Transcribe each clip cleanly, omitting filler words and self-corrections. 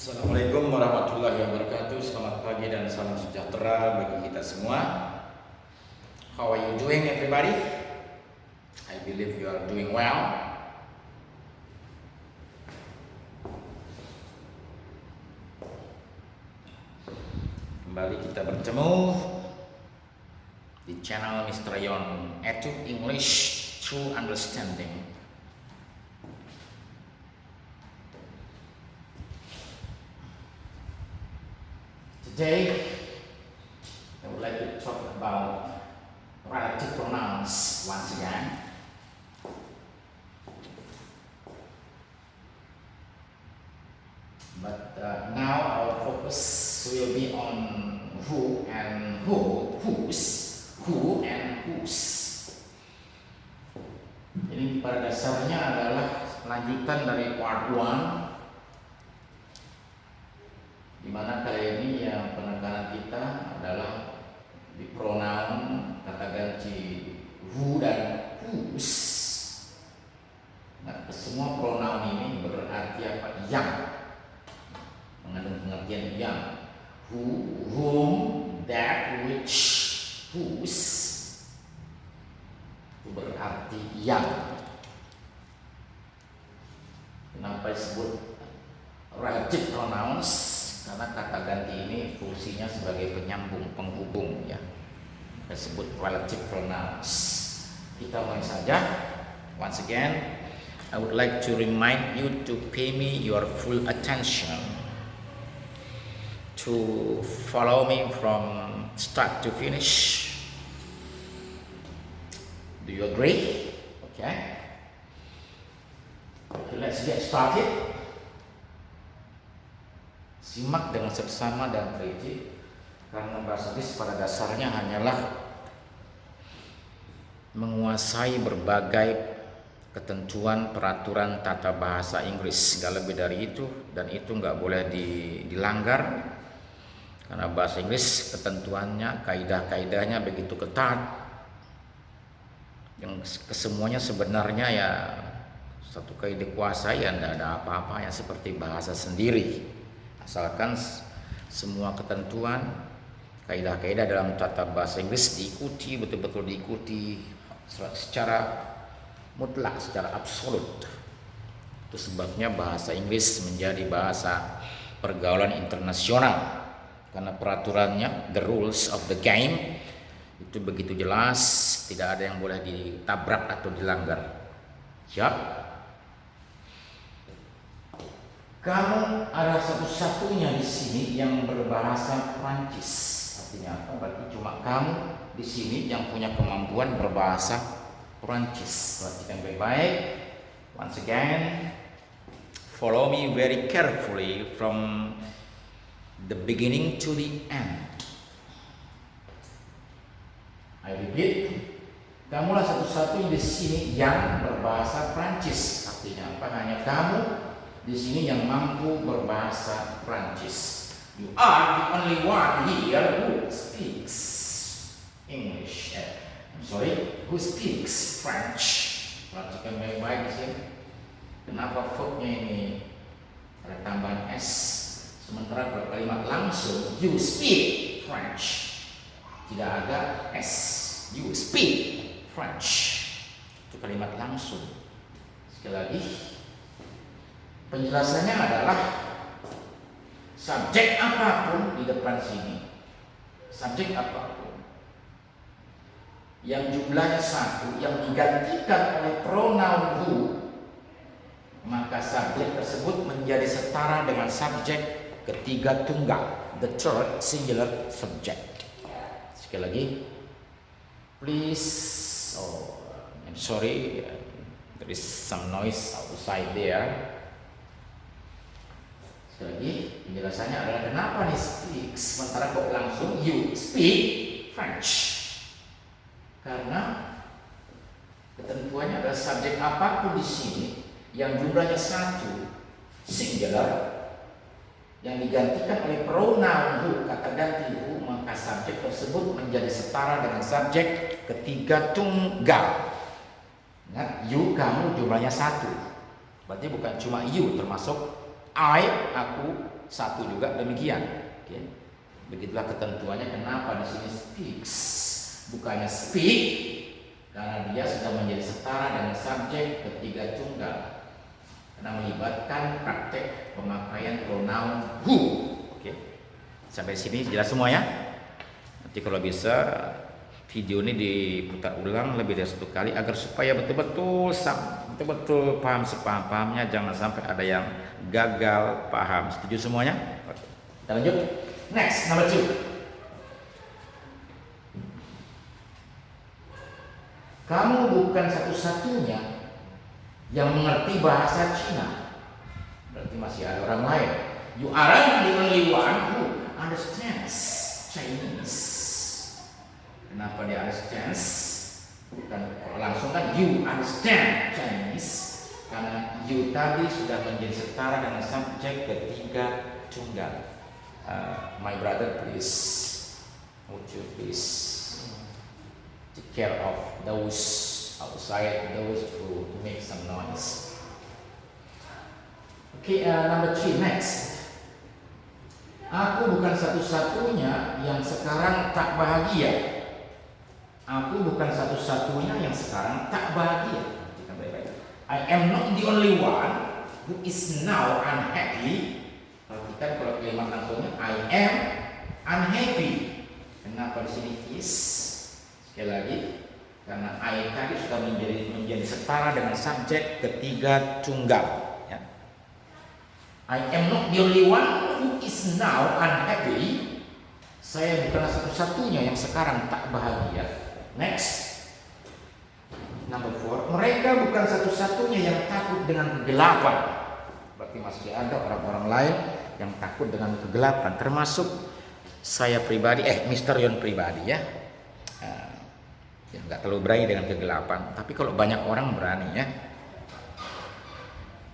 Assalamualaikum warahmatullahi wabarakatuh. Selamat pagi dan salam sejahtera bagi kita semua. How are you doing, everybody? I believe you are doing well. Kembali kita bertemu di channel Mr. Yon Edu English True Understanding. Today, I would like to talk about relative pronouns once again. But now our focus will be on who and whose. Ini pada dasarnya adalah lanjutan dari part 1, di mana kali ini yang penekanan kita adalah di pronoun kata ganti who dan whose. Nah, semua pronoun ini berarti apa? Yang, mengandung pengertian yang. Who, whom, that, which, whose itu berarti yang. Kenapa disebut relative pronouns? Karena kata ganti ini fungsinya sebagai penyambung, penghubung ya. Disebut relative pronouns. Kita mulai saja. Once again, I would like to remind you to pay me your full attention, to follow me from start to finish. Do you agree? Okay. Okay, let's get started. Simak dengan seksama dan teliti, karena bahasa Inggris pada dasarnya hanyalah menguasai berbagai ketentuan peraturan tata bahasa Inggris, gak lebih dari itu, dan itu nggak boleh dilanggar, karena bahasa Inggris ketentuannya, kaidah-kaidahnya begitu ketat, yang kesemuanya sebenarnya ya satu kali dikuasai ya tidak ada apa-apa yang seperti bahasa sendiri. Asalkan semua ketentuan, kaidah-kaidah dalam tata bahasa Inggris diikuti, betul-betul diikuti secara mutlak, secara absolut. Itu sebabnya bahasa Inggris menjadi bahasa pergaulan internasional, karena peraturannya, the rules of the game, itu begitu jelas, tidak ada yang boleh ditabrak atau dilanggar. Siap? Kamu ada satu-satunya di sini yang berbahasa Prancis. Artinya apa? Berarti cuma kamu di sini yang punya kemampuan berbahasa Prancis. Perhatikan baik-baik. Once again, follow me very carefully from the beginning to the end. I repeat, kamulah satu-satunya di sini yang berbahasa Prancis. Artinya apa? Hanya kamu di sini yang mampu berbahasa Prancis. You are the only one here who speaks English. Who speaks French. Perhatikan baik-baik di sini. Kenapa verbnya ini ada tambahan s, sementara pada kalimat langsung you speak French tidak ada s. You speak French. Itu kalimat langsung. Sekali lagi, penjelasannya adalah subjek apapun di depan sini, subjek apapun yang jumlahnya satu yang digantikan oleh pronoun who, maka subjek tersebut menjadi setara dengan subjek ketiga tunggal, the third singular subject. Sekali lagi, please. I'm sorry, there is some noise outside there. Sekali lagi, penjelasannya adalah kenapa nih speaks sementara kok langsung you speak French. Karena ketentuannya adalah subjek apapun di sini yang jumlahnya satu, singular, yang digantikan oleh pronoun who, kata ganti who, maka subjek tersebut menjadi setara dengan subjek ketiga tunggal. Ingat, you, kamu jumlahnya satu, berarti bukan cuma you, termasuk I, aku, satu juga demikian. Oke. Begitulah ketentuannya. Kenapa di sini speaks bukannya speak, karena dia sudah menjadi setara dengan subjek ketiga tunggal karena melibatkan praktek pemakaian pronoun who. Oke. Sampai sini jelas semua ya. Nanti kalau bisa video ini diputar ulang lebih dari 1 kali agar supaya betul-betul paham sepaham-pahamnya, jangan sampai ada yang gagal paham. Setuju semuanya? Oke. Kita lanjut. Next, number 2. Kamu bukan satu-satunya yang mengerti bahasa Cina. Berarti masih ada orang lain. You aren't the only one who understands Chinese. Kenapa dia understands? Bukan langsung kan you understand Chinese, karena you tadi sudah menjadi setara dengan subjek ketiga tunggal. My brother, please, would you please take care of those outside, those who make some noise. Okay, number 3, next. Aku bukan satu-satunya yang sekarang tak bahagia. Aku bukan satu-satunya yang sekarang tak bahagia. I am not the only one who is now unhappy. Perhatikan kalau kalimat langsungnya I am unhappy. Kenapa di sini is? Sekali lagi, karena I tadi sudah menjadi setara dengan subjek ketiga tunggal. Ya. I am not the only one who is now unhappy. Saya bukan satu-satunya yang sekarang tak bahagia. Next, number 4. Mereka bukan satu-satunya yang takut dengan kegelapan. Berarti masih ada orang-orang lain yang takut dengan kegelapan, termasuk saya pribadi, Mr. Yon pribadi ya. Nggak terlalu berani dengan kegelapan, tapi kalau banyak orang berani ya.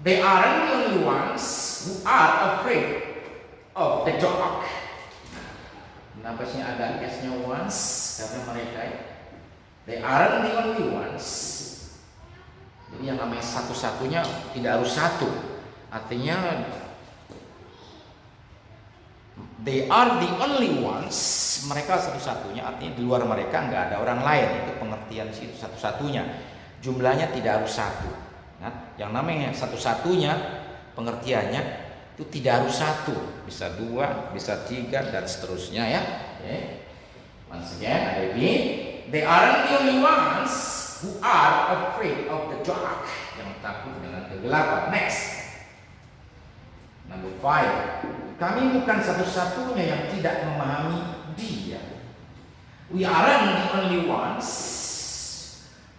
They aren't the only ones who are afraid of the dark. Kenapa sih ada S-nya once? Karena mereka they aren't the only ones. Jadi yang namanya satu-satunya tidak harus satu. Artinya they are the only ones. Mereka satu-satunya, artinya di luar mereka nggak ada orang lain. Itu pengertian situ satu-satunya. Jumlahnya tidak harus satu. Nah, yang namanya satu-satunya pengertiannya itu tidak harus satu. Bisa 2, bisa 3 dan seterusnya ya. Okay. Once again, I repeat. They aren't the only ones who are afraid of the dark. Yang takut dengan kegelapan. Next, number 5. Kami bukan satu-satunya yang tidak memahami dia. We aren't the only ones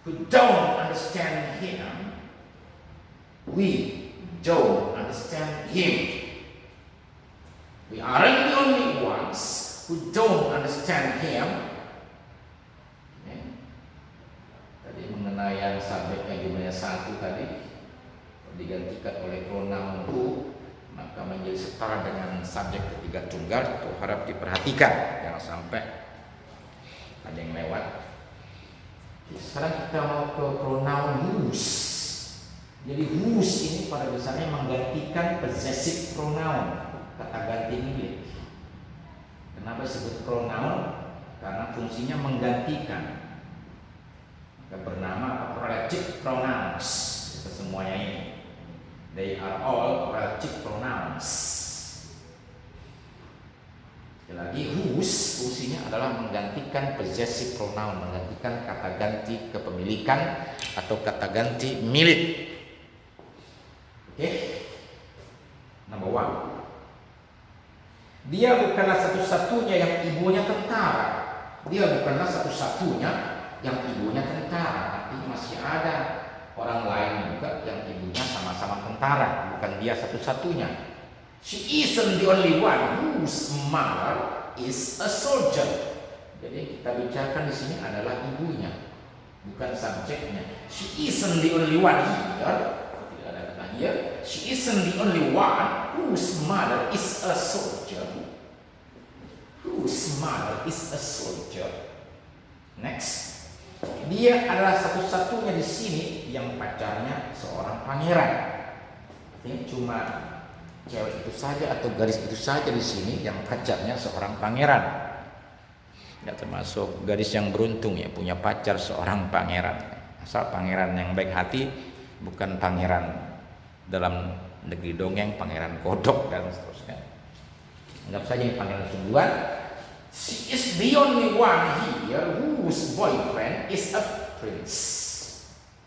who don't understand him. We don't understand him. We aren't the only ones who don't understand him. Mengenai yang subjeknya jumlahnya 1 tadi digantikan oleh pronoun who, maka menjadi setara dengan subjek ketiga tunggal. Itu harap diperhatikan, jangan sampai ada yang lewat. Sekarang kita mau ke pronoun whose. Jadi whose ini pada dasarnya menggantikan possessive pronoun, kata ganti milik. Kenapa disebut pronoun? Karena fungsinya menggantikan. Bernama relative pronouns. Itu semuanya ini. They are all relative pronouns. Sekali lagi, whose fungsinya adalah menggantikan possessive pronoun, menggantikan kata ganti kepemilikan atau kata ganti milik. Oke. Number 1. Dia bukanlah satu-satunya yang ibunya tentara. Dia bukanlah satu-satunya yang ibunya tentara. Artinya masih ada orang lain juga yang ibunya sama-sama tentara, bukan dia satu-satunya. She isn't the only one whose mother is a soldier. Jadi kita bicarakan di sini adalah ibunya, bukan subjeknya. She isn't the only one here. Tidak ada kata here. She isn't the only one whose mother is a soldier. Whose mother is a soldier. Next. Dia adalah satu-satunya di sini yang pacarnya seorang pangeran. Artinya cuma cewek itu saja atau gadis itu saja di sini yang pacarnya seorang pangeran. Ya, termasuk gadis yang beruntung ya punya pacar seorang pangeran. Asal pangeran yang baik hati, bukan pangeran dalam negeri dongeng, pangeran kodok dan seterusnya. Anggap saja ini pangeran sungguhan. She is the only one here whose boyfriend is a prince.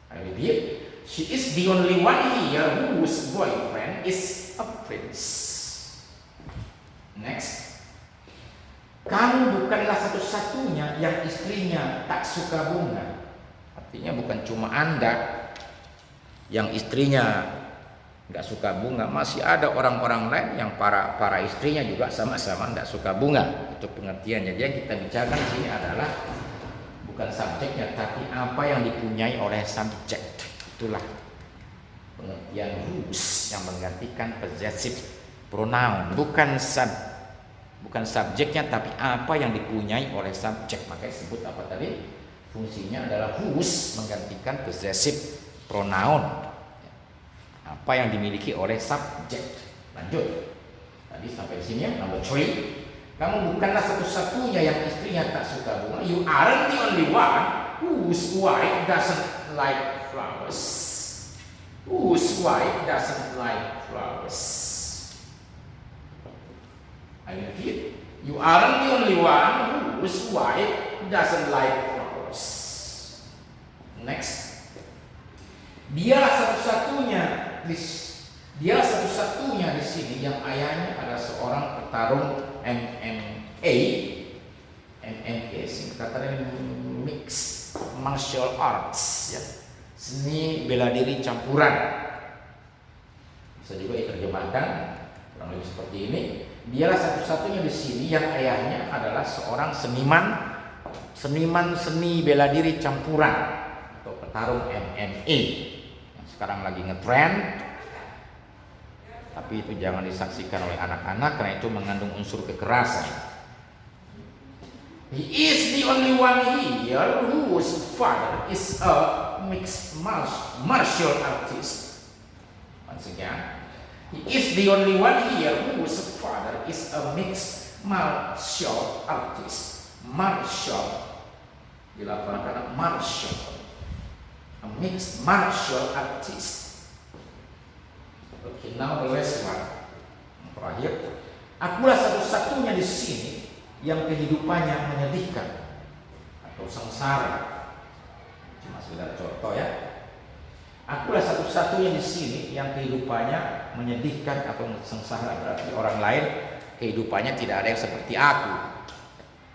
I repeat, she is the only one here whose boyfriend is a prince. Next. Kamu bukanlah satu-satunya yang istrinya tak suka bunga. Artinya bukan cuma Anda yang istrinya nggak suka bunga, masih ada orang-orang lain yang para istrinya juga sama-sama nggak suka bunga. Itu pengertiannya. Jadi yang kita bicarakan di sini adalah bukan subjeknya, tapi apa yang dipunyai oleh subjek. Itulah pengertian whose yang menggantikan possessive pronoun. Bukan subjeknya, tapi apa yang dipunyai oleh subjek. Makanya disebut apa tadi? Fungsinya adalah whose menggantikan possessive pronoun. Apa yang dimiliki oleh subjek. Lanjut. Tadi sampai sini ya. Number 3. Kamu bukanlah satu-satunya yang istrinya tak suka bunga. You aren't the only one whose wife doesn't like flowers. Whose wife doesn't like flowers. I repeat. You aren't the only one whose wife doesn't like flowers. Next. Dialah satu-satunya di sini yang ayahnya adalah seorang petarung MMA. MMA singkatan mixed martial arts ya. Seni bela diri campuran. Bisa juga diterjemahkan kurang lebih seperti ini. Dialah satu-satunya di sini yang ayahnya adalah seorang seniman seni bela diri campuran atau petarung MMA. Sekarang lagi ngetrend, tapi itu jangan disaksikan oleh anak-anak karena itu mengandung unsur kekerasan. He is the only one here whose father is a mixed martial artist. Once again, he is the only one here whose father is a mixed martial artist. Martial dilafalkan martial. A mixed martial artist. Okay, now the last one. Terakhir, akulah satu-satunya di sini yang kehidupannya menyedihkan atau sengsara. Cuma sekedar contoh ya. Akulah satu-satunya di sini yang kehidupannya menyedihkan atau sengsara. Berarti orang lain kehidupannya tidak ada yang seperti aku,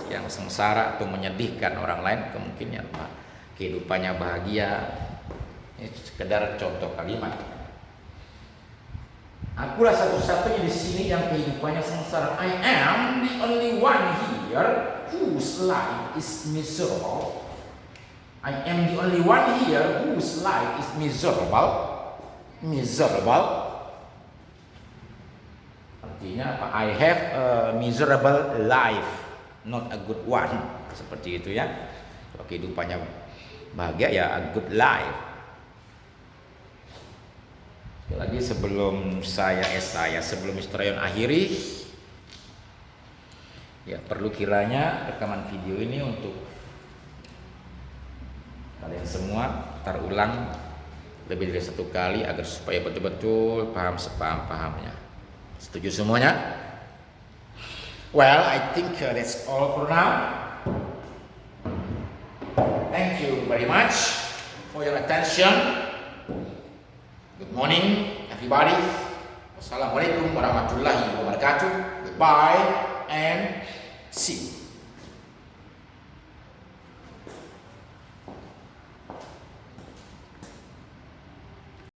yang sengsara atau menyedihkan. Orang lain kemungkinan kehidupannya bahagia. Ini sekedar contoh kalimat. Akulah satu-satunya di sini yang kehidupannya sengsara. I am the only one here whose life is miserable. I am the only one here whose life is miserable. Miserable. Artinya apa? I have a miserable life, not a good one. Seperti itu ya. Kalau kehidupannya bahagia ya a good life. Sekali lagi sebelum Mister akhiri, ya perlu kiranya rekaman video ini untuk kalian semua putar ulang lebih dari satu kali agar supaya betul-betul paham sepaham-pahamnya. Setuju semuanya? Well, I think that's all for now. Thank you very much for your attention. Good morning, everybody. Wassalamualaikum warahmatullahi wabarakatuh. Goodbye and see you.